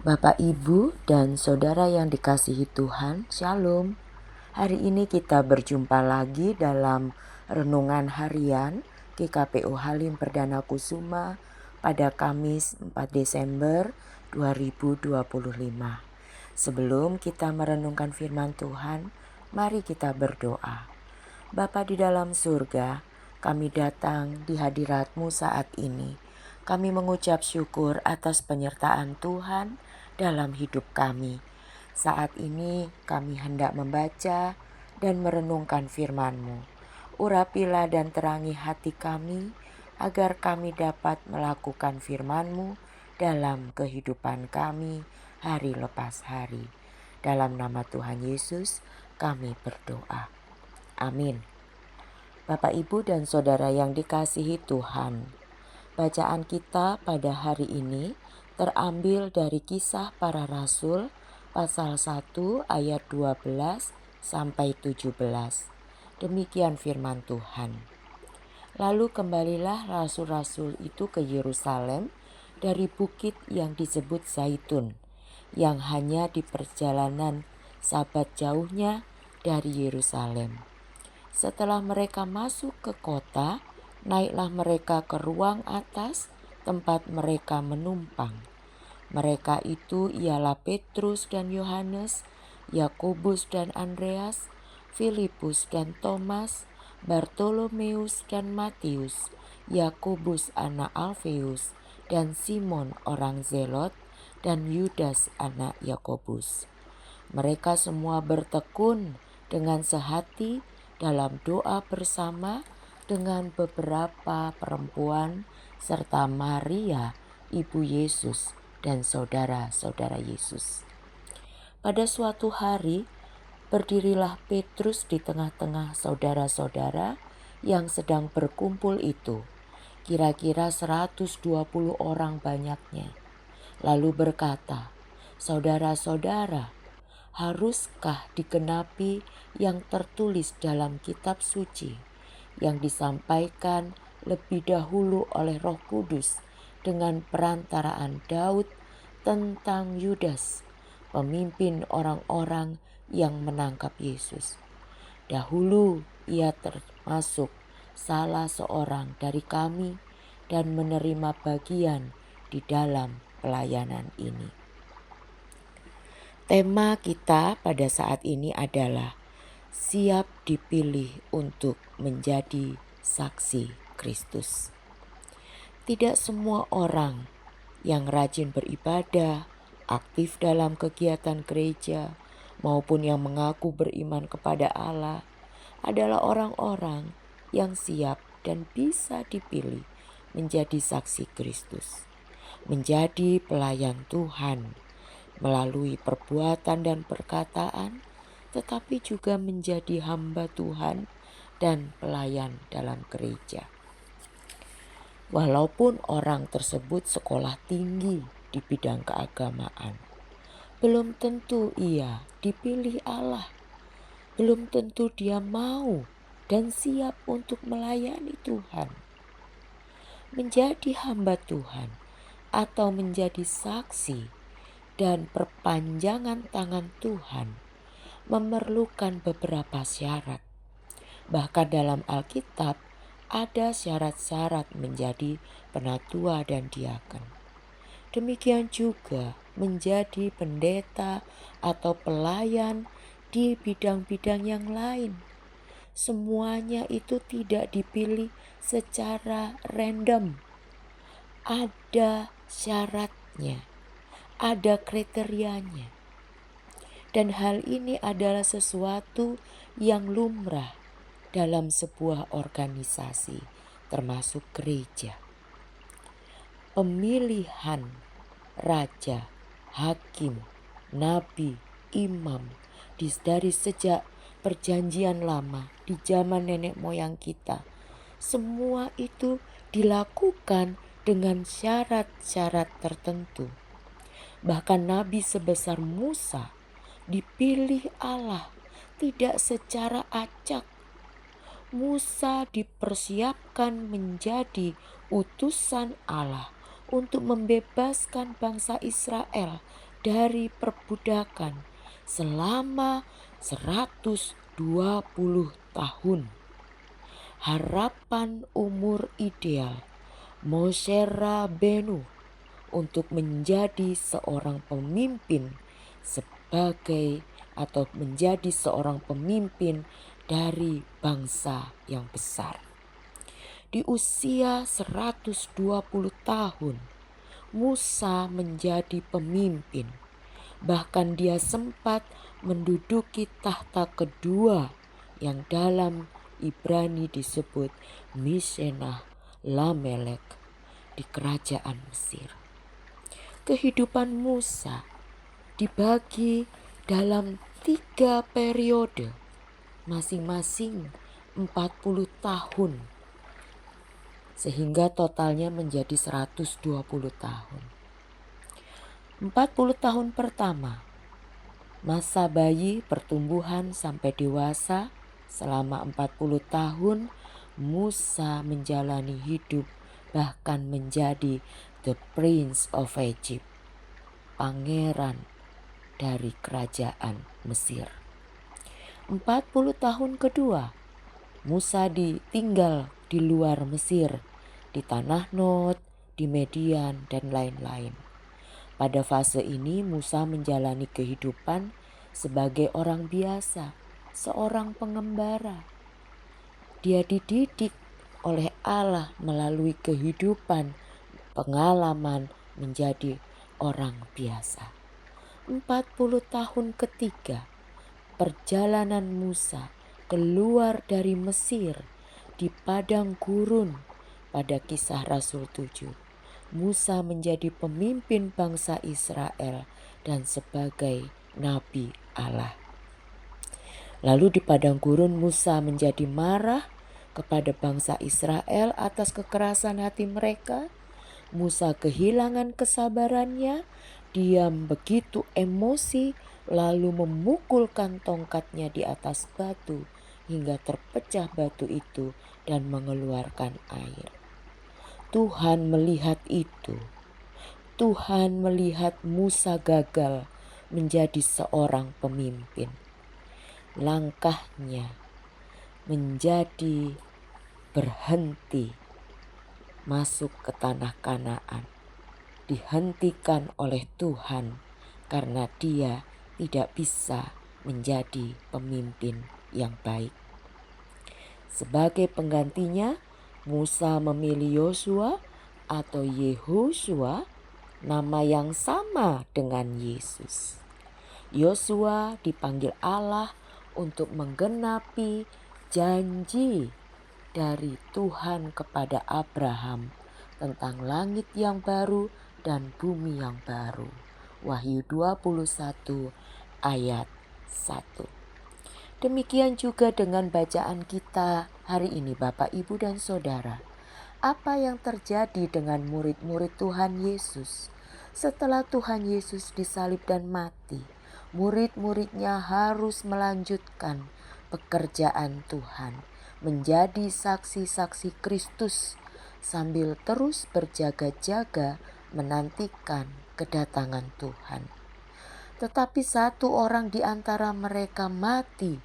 Bapak, Ibu, dan Saudara yang dikasihi Tuhan, Shalom. Hari ini kita berjumpa lagi dalam Renungan Harian GKPO Halim Perdana Kusuma pada Kamis 4 Desember 2025. Sebelum kita merenungkan firman Tuhan, mari kita berdoa. Bapa di dalam surga, kami datang di hadirat-Mu saat ini. Kami mengucap syukur atas penyertaan Tuhan dalam hidup kami. Saat ini kami hendak membaca dan merenungkan firman-Mu. Urapilah dan terangi hati kami agar kami dapat melakukan firman-Mu dalam kehidupan kami hari lepas hari. Dalam nama Tuhan Yesus kami berdoa. Amin. Bapak, Ibu, dan Saudara yang dikasihi Tuhan, bacaan kita pada hari ini terambil dari Kisah Para Rasul pasal 1 ayat 12 sampai 17. Demikian firman Tuhan. Lalu kembalilah rasul-rasul itu ke Yerusalem dari bukit yang disebut Zaitun, yang hanya di perjalanan Sabat jauhnya dari Yerusalem. Setelah mereka masuk ke kota, naiklah mereka ke ruang atas tempat mereka menumpang. Mereka itu ialah Petrus dan Yohanes, Yakobus dan Andreas, Filipus dan Thomas, Bartolomeus dan Matius, Yakobus anak Alfeus, dan Simon orang Zelot, dan Yudas anak Yakobus. Mereka semua bertekun dengan sehati dalam doa bersama dengan beberapa perempuan serta Maria, ibu Yesus, dan saudara-saudara Yesus. Pada suatu hari, berdirilah Petrus di tengah-tengah saudara-saudara yang sedang berkumpul itu, kira-kira 120 orang banyaknya. Lalu berkata, "Saudara-saudara, haruskah digenapi yang tertulis dalam kitab suci yang disampaikan lebih dahulu oleh Roh Kudus dengan perantaraan Daud tentang Yudas, pemimpin orang-orang yang menangkap Yesus? Dahulu ia termasuk salah seorang dari kami dan menerima bagian di dalam pelayanan ini." Tema kita pada saat ini adalah siap dipilih untuk menjadi saksi Kristus. Tidak semua orang yang rajin beribadah, aktif dalam kegiatan gereja, maupun yang mengaku beriman kepada Allah adalah orang-orang yang siap dan bisa dipilih menjadi saksi Kristus, menjadi pelayan Tuhan melalui perbuatan dan perkataan, tetapi juga menjadi hamba Tuhan dan pelayan dalam gereja. Walaupun orang tersebut sekolah tinggi di bidang keagamaan, belum tentu ia dipilih Allah. Belum tentu dia mau dan siap untuk melayani Tuhan. Menjadi hamba Tuhan atau menjadi saksi dan perpanjangan tangan Tuhan memerlukan beberapa syarat. Bahkan dalam Alkitab ada syarat-syarat menjadi penatua dan diaken. Demikian juga menjadi pendeta atau pelayan di bidang-bidang yang lain. Semuanya itu tidak dipilih secara random. Ada syaratnya. Ada kriterianya. Dan hal ini adalah sesuatu yang lumrah dalam sebuah organisasi, termasuk gereja. Pemilihan raja, hakim, nabi, imam dari sejak perjanjian lama di zaman nenek moyang kita, semua itu dilakukan dengan syarat-syarat tertentu. Bahkan nabi sebesar Musa dipilih Allah tidak secara acak. Musa dipersiapkan menjadi utusan Allah untuk membebaskan bangsa Israel dari perbudakan selama 120 tahun. Harapan umur ideal Moshe Rabenu untuk menjadi seorang pemimpin sebagai atau menjadi seorang pemimpin dari bangsa yang besar. Di usia 120 tahun, Musa menjadi pemimpin. Bahkan dia sempat menduduki tahta kedua yang dalam Ibrani disebut Mishenah Lamelek di kerajaan Mesir. Kehidupan Musa dibagi dalam 3 periode, masing-masing 40 tahun. Sehingga totalnya menjadi 120 tahun. 40 tahun pertama, masa bayi pertumbuhan sampai dewasa. Selama 40 tahun Musa menjalani hidup bahkan menjadi the Prince of Egypt, pangeran dari kerajaan Mesir. 40 tahun kedua Musa ditinggal di luar Mesir, di tanah Nod, di Median dan lain-lain. Pada fase ini Musa menjalani kehidupan sebagai orang biasa, seorang pengembara. Dia dididik oleh Allah melalui kehidupan, pengalaman menjadi orang biasa. 40 tahun ketiga perjalanan Musa keluar dari Mesir di padang gurun. Pada Kisah Rasul 7, Musa menjadi pemimpin bangsa Israel dan sebagai nabi Allah. Lalu di padang gurun Musa menjadi marah kepada bangsa Israel atas kekerasan hati mereka. Musa kehilangan kesabarannya, dia begitu emosi lalu memukulkan tongkatnya di atas batu hingga terpecah batu itu dan mengeluarkan air. Tuhan melihat itu. Tuhan melihat Musa gagal menjadi seorang pemimpin. Langkahnya menjadi berhenti masuk ke tanah Kanaan. Dihentikan oleh Tuhan karena dia tidak bisa menjadi pemimpin yang baik. Sebagai penggantinya, Musa memilih Yosua atau Yehosua, nama yang sama dengan Yesus. Yosua dipanggil Allah untuk menggenapi janji dari Tuhan kepada Abraham tentang langit yang baru dan bumi yang baru. Wahyu 21 ayat 1. Demikian juga dengan bacaan kita hari ini Bapak, Ibu dan Saudara. Apa yang terjadi dengan murid-murid Tuhan Yesus? Setelah Tuhan Yesus disalib dan mati, murid-muridnya harus melanjutkan pekerjaan Tuhan, menjadi saksi-saksi Kristus sambil terus berjaga-jaga menantikan kedatangan Tuhan. Tetapi satu orang di antara mereka mati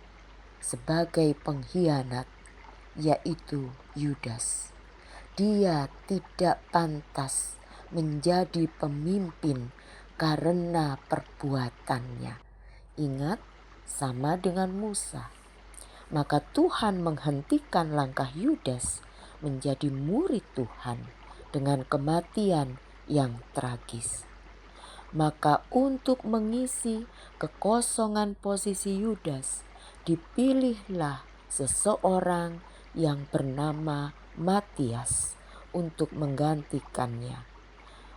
sebagai pengkhianat, yaitu Yudas. Dia tidak pantas menjadi pemimpin karena perbuatannya. Ingat, sama dengan Musa. Maka Tuhan menghentikan langkah Yudas menjadi murid Tuhan dengan kematian yang tragis. Maka untuk mengisi kekosongan posisi Yudas, dipilihlah seseorang yang bernama Matias untuk menggantikannya.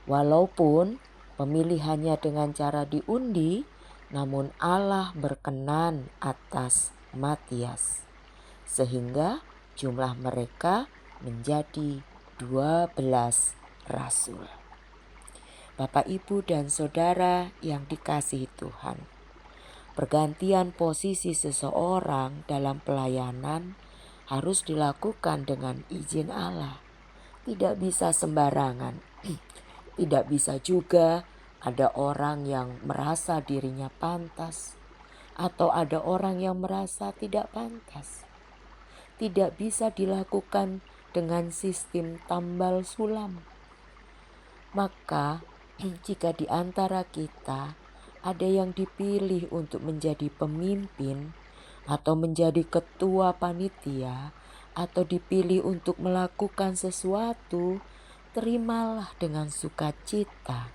Walaupun pemilihannya dengan cara diundi, namun Allah berkenan atas Matias, sehingga jumlah mereka menjadi 12 rasul. Bapak, Ibu dan Saudara yang dikasihi Tuhan, pergantian posisi seseorang dalam pelayanan harus dilakukan dengan izin Allah. Tidak bisa sembarangan. Tidak bisa juga Ada orang yang merasa dirinya pantas, atau ada orang yang merasa tidak pantas. Tidak bisa dilakukan dengan sistem tambal sulam. Maka, jika di antara kita ada yang dipilih untuk menjadi pemimpin, atau menjadi ketua panitia, atau dipilih untuk melakukan sesuatu, terimalah dengan sukacita.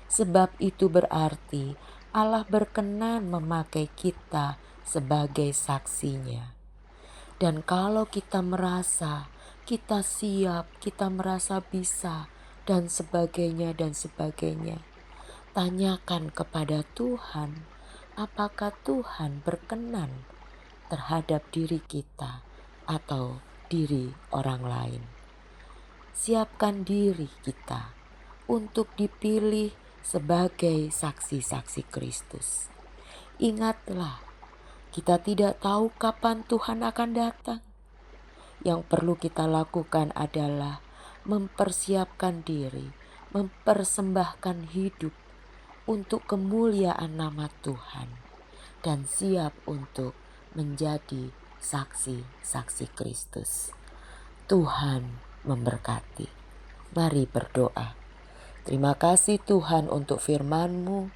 Sebab itu berarti Allah berkenan memakai kita sebagai saksinya. Dan kalau kita merasa kita siap, kita merasa bisa, dan sebagainya, tanyakan kepada Tuhan, apakah Tuhan berkenan terhadap diri kita atau diri orang lain. Siapkan diri kita untuk dipilih sebagai saksi-saksi Kristus. Ingatlah, kita tidak tahu kapan Tuhan akan datang. Yang perlu kita lakukan adalah mempersiapkan diri, mempersembahkan hidup untuk kemuliaan nama Tuhan, dan siap untuk menjadi saksi-saksi Kristus. Tuhan memberkati. Mari berdoa. Terima kasih Tuhan untuk firman-Mu.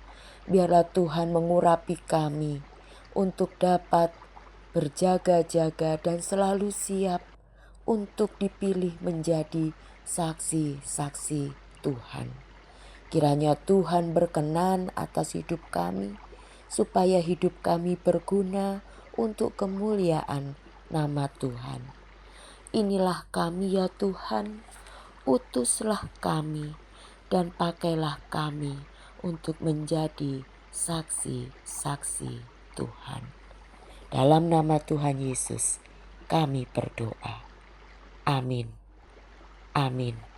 Biarlah Tuhan mengurapi kami untuk dapat berjaga-jaga dan selalu siap untuk dipilih menjadi saksi-saksi Tuhan. Kiranya Tuhan berkenan atas hidup kami, supaya hidup kami berguna untuk kemuliaan nama Tuhan. Inilah kami ya Tuhan, utuslah kami dan pakailah kami untuk menjadi saksi-saksi Tuhan. Dalam nama Tuhan Yesus kami berdoa. Amin. Amin.